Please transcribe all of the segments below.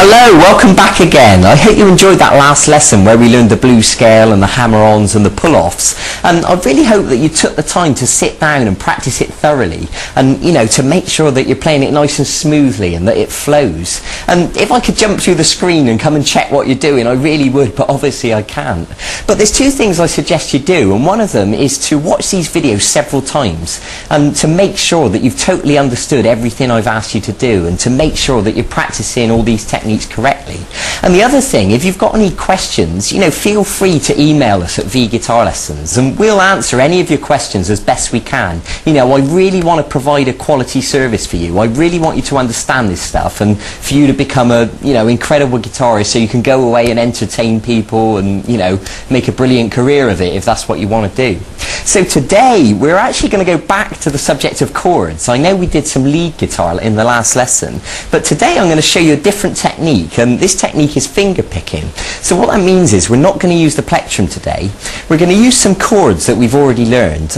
Hello, welcome back again. I hope you enjoyed that last lesson where we learned the blues scale and the hammer-ons and the pull-offs. And I really hope that you took the time to sit down and practice it thoroughly and, to make sure that you're playing it nice and smoothly and that it flows. And if I could jump through the screen and come and check what you're doing, I really would, but obviously I can't. But there's two things I suggest you do, and one of them is to watch these videos several times and to make sure that you've totally understood everything I've asked you to do and to make sure that you're practicing all these techniques correctly. And the other thing, if you've got any questions, feel free to email us at V-Guitar Lessons and we'll answer any of your questions as best we can. I really want to provide a quality service for you. I really want you to understand this stuff and for you to become a, incredible guitarist so you can go away and entertain people and, make a brilliant career of it if that's what you want to do. So today we're actually going to go back to the subject of chords. I know we did some lead guitar in the last lesson, but today I'm going to show you a different technique, and this technique is finger picking. So what that means is we're not going to use the plectrum today. We're going to use some chords that we've already learned.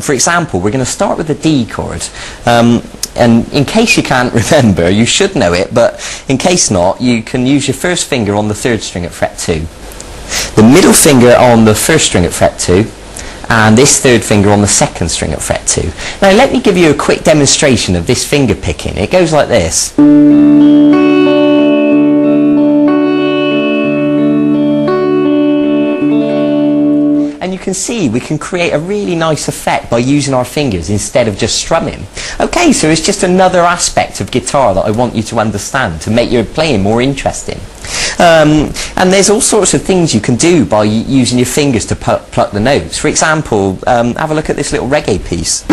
For example, we're going to start with the D chord. And in case you can't remember, you should know it, but in case not, you can use your first finger on the 3rd string at fret 2, the middle finger on the 1st string at fret 2, and this 3rd finger on the 2nd string at fret 2. Now let me give you a quick demonstration of this finger picking. It goes like this. And you can see we can create a really nice effect by using our fingers instead of just strumming. Okay, so it's just another aspect of guitar that I want you to understand to make your playing more interesting. And there's all sorts of things you can do by using your fingers to pluck the notes. For example, have a look at this little reggae piece.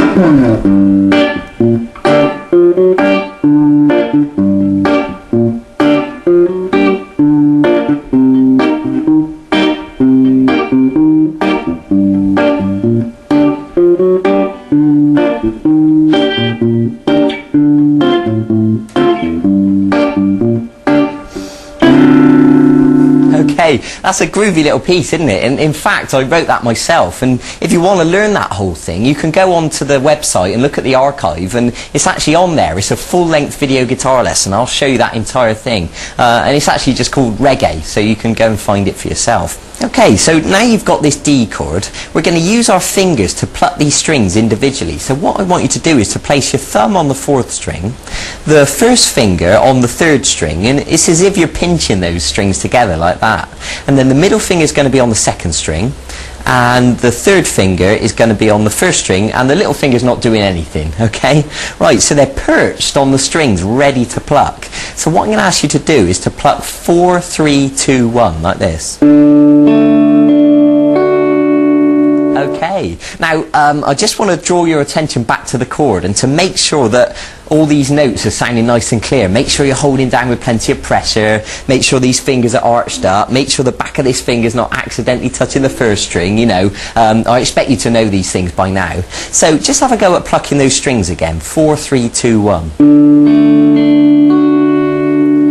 Okay, that's a groovy little piece, isn't it? And in fact, I wrote that myself. And if you want to learn that whole thing, you can go onto the website and look at the archive, and it's actually on there. It's a full-length video guitar lesson. I'll show you that entire thing. And it's actually just called Reggae, so you can go and find it for yourself. Okay, so now you've got this D chord, we're going to use our fingers to pluck these strings individually. So what I want you to do is to place your thumb on the 4th string, the 1st finger on the 3rd string, and it's as if you're pinching those strings together like that. And then the middle finger is going to be on the 2nd string, and the 3rd finger is going to be on the 1st string, and the little finger's not doing anything, okay? Right, so they're perched on the strings, ready to pluck. So what I'm going to ask you to do is to pluck 4, 3, 2, 1, like this. Okay, now I just want to draw your attention back to the chord, and to make sure that all these notes are sounding nice and clear, make sure you're holding down with plenty of pressure, make sure these fingers are arched up, make sure the back of this finger is not accidentally touching the 1st string, I expect you to know these things by now. So just have a go at plucking those strings again, 4, 3, 2, 1.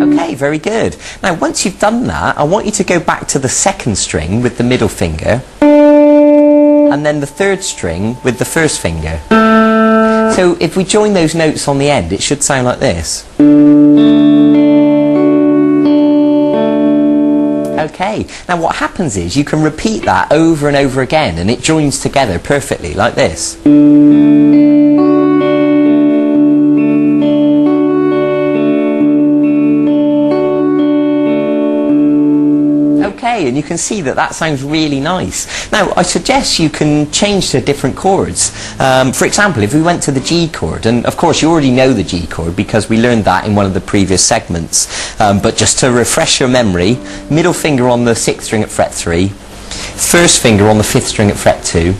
Okay, very good. Now once you've done that, I want you to go back to the 2nd string with the middle finger, and then the 3rd string with the 1st finger. So if we join those notes on the end, it should sound like this. Okay, now what happens is you can repeat that over and over again and it joins together perfectly like this. Okay, and you can see that that sounds really nice. Now, I suggest you can change to different chords. For example, if we went to the G chord, and of course you already know the G chord because we learned that in one of the previous segments, but just to refresh your memory, middle finger on the 6th string at fret 3, 1st finger on the 5th string at fret 2,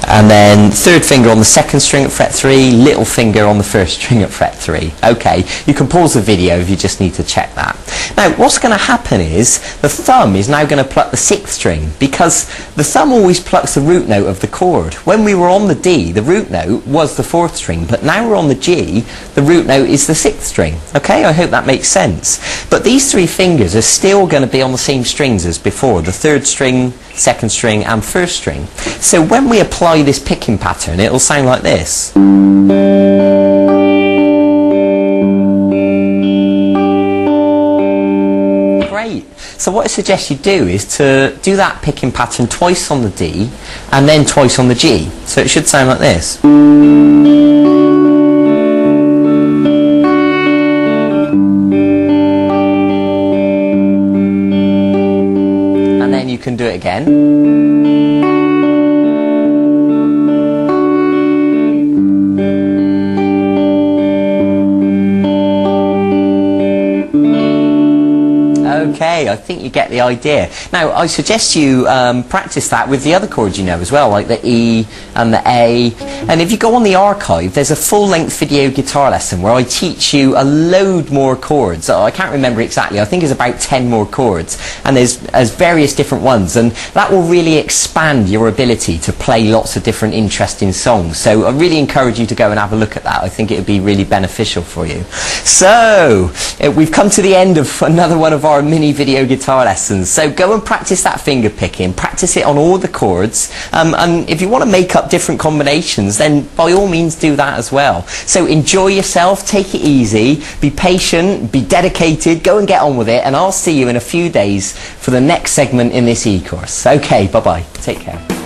and then 3rd finger on the 2nd string at fret 3, little finger on the 1st string at fret 3. Okay, you can pause the video if you just need to check that. Now what's going to happen is the thumb is now going to pluck the 6th string, because the thumb always plucks the root note of the chord. When we were on the D, the root note was the 4th string, but now we're on the G, the root note is the 6th string. Okay, I hope that makes sense. But these 3 fingers are still going to be on the same strings as before, the 3rd string, 2nd string and 1st string. So when we apply this picking pattern, it'll sound like this. So what I suggest you do is to do that picking pattern twice on the D and then twice on the G. So it should sound like this. And then you can do it again. Okay, I think you get the idea. Now, I suggest you practice that with the other chords you know as well, like the E and the A. And if you go on the archive, there's a full-length video guitar lesson where I teach you a load more chords. I can't remember exactly, I think it's about 10 more chords. And there's various different ones, and that will really expand your ability to play lots of different interesting songs. So I really encourage you to go and have a look at that. I think it would be really beneficial for you. So, we've come to the end of another one of our mini video guitar lessons. So go and practice that finger picking, practice it on all the chords, and if you want to make up different combinations, then by all means do that as well. So enjoy yourself, take it easy, be patient, be dedicated, go and get on with it, and I'll see you in a few days for the next segment in this e-course. Okay, bye bye, take care.